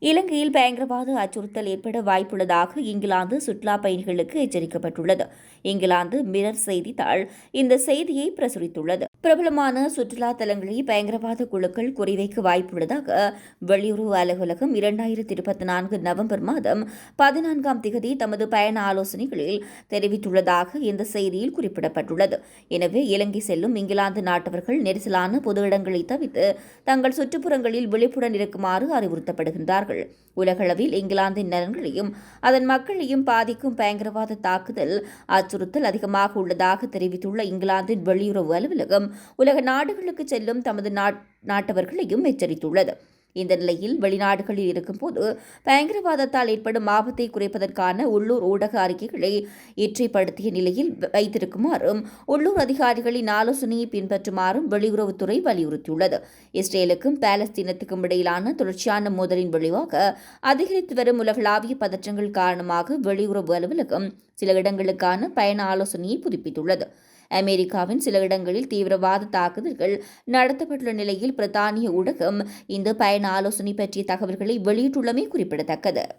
இலங்கையில் பயங்கரவாத அச்சுறுத்தல் ஏற்பட வாய்ப்புள்ளதாக இங்கிலாந்து சுற்றுலா பயணிகளுக்கு எச்சரிக்கப்பட்டுள்ளது. இங்கிலாந்து மிரர் செய்தித்தாள் இந்த செய்தியை பிரசுரித்துள்ளது. பிரபலமான சுற்றுலா தலங்களை பயங்கரவாத குழுக்கள் குறிவைக்க வாய்ப்புள்ளதாக வெளியுறவு அலுவலகம் 2024 நவம்பர் மாதம் 14ஆம் திகதி தமது பயண ஆலோசனைகளில் தெரிவித்துள்ளதாக இந்த செய்தியில் குறிப்பிடப்பட்டுள்ளது. எனவே இலங்கை செல்லும் இங்கிலாந்து நாட்டவர்கள் நெரிசலான பொது இடங்களை தவிர்த்து தங்கள் சுற்றுப்புறங்களில் விழிப்புடன் இருக்குமாறு அறிவுறுத்தப்படுகின்றார்கள். உலகளவில் இங்கிலாந்தின் நலன்களையும் அதன் மக்களையும் பாதிக்கும் பயங்கரவாத தாக்குதல் அச்சுறுத்தல் அதிகமாக உள்ளதாக தெரிவித்துள்ள இங்கிலாந்தின் வெளியுறவு அலுவலகம் உலக நாடுகளுக்கு செல்லும் தமது நாட்டவர்களையும் எச்சரித்துள்ளது. இந்த நிலையில் வெளிநாடுகளில் இருக்கும்போது பயங்கரவாதத்தால் ஏற்படும் ஆபத்தை குறைப்பதற்கான உள்ளூர் ஊடக அறிக்கைகளை இற்றைப்படுத்திய நிலையில் வைத்திருக்குமாறும் உள்ளூர் அதிகாரிகளின் ஆலோசனையை பின்பற்றுமாறும் வெளியுறவுத்துறை வலியுறுத்தியுள்ளது. இஸ்ரேலுக்கும் பாலஸ்தீனத்துக்கும் இடையிலான தொடர்ச்சியான மோதலின் விளைவாக அதிகரித்து வரும் உலகளாவிய பதற்றங்கள் காரணமாக வெளியுறவு அலுவலகம் சில இடங்களுக்கான பயண ஆலோசனையை புதுப்பித்துள்ளது. அமெரிக்காவின் சில இடங்களில் தீவிரவாத தாக்குதல்கள் நடத்தப்பட்டுள்ள நிலையில் பிரித்தானிய ஊடகம் இந்த பயண ஆலோசனை பற்றிய தகவல்களை வெளியிட்டுள்ளமை குறிப்பிடத்தக்கது.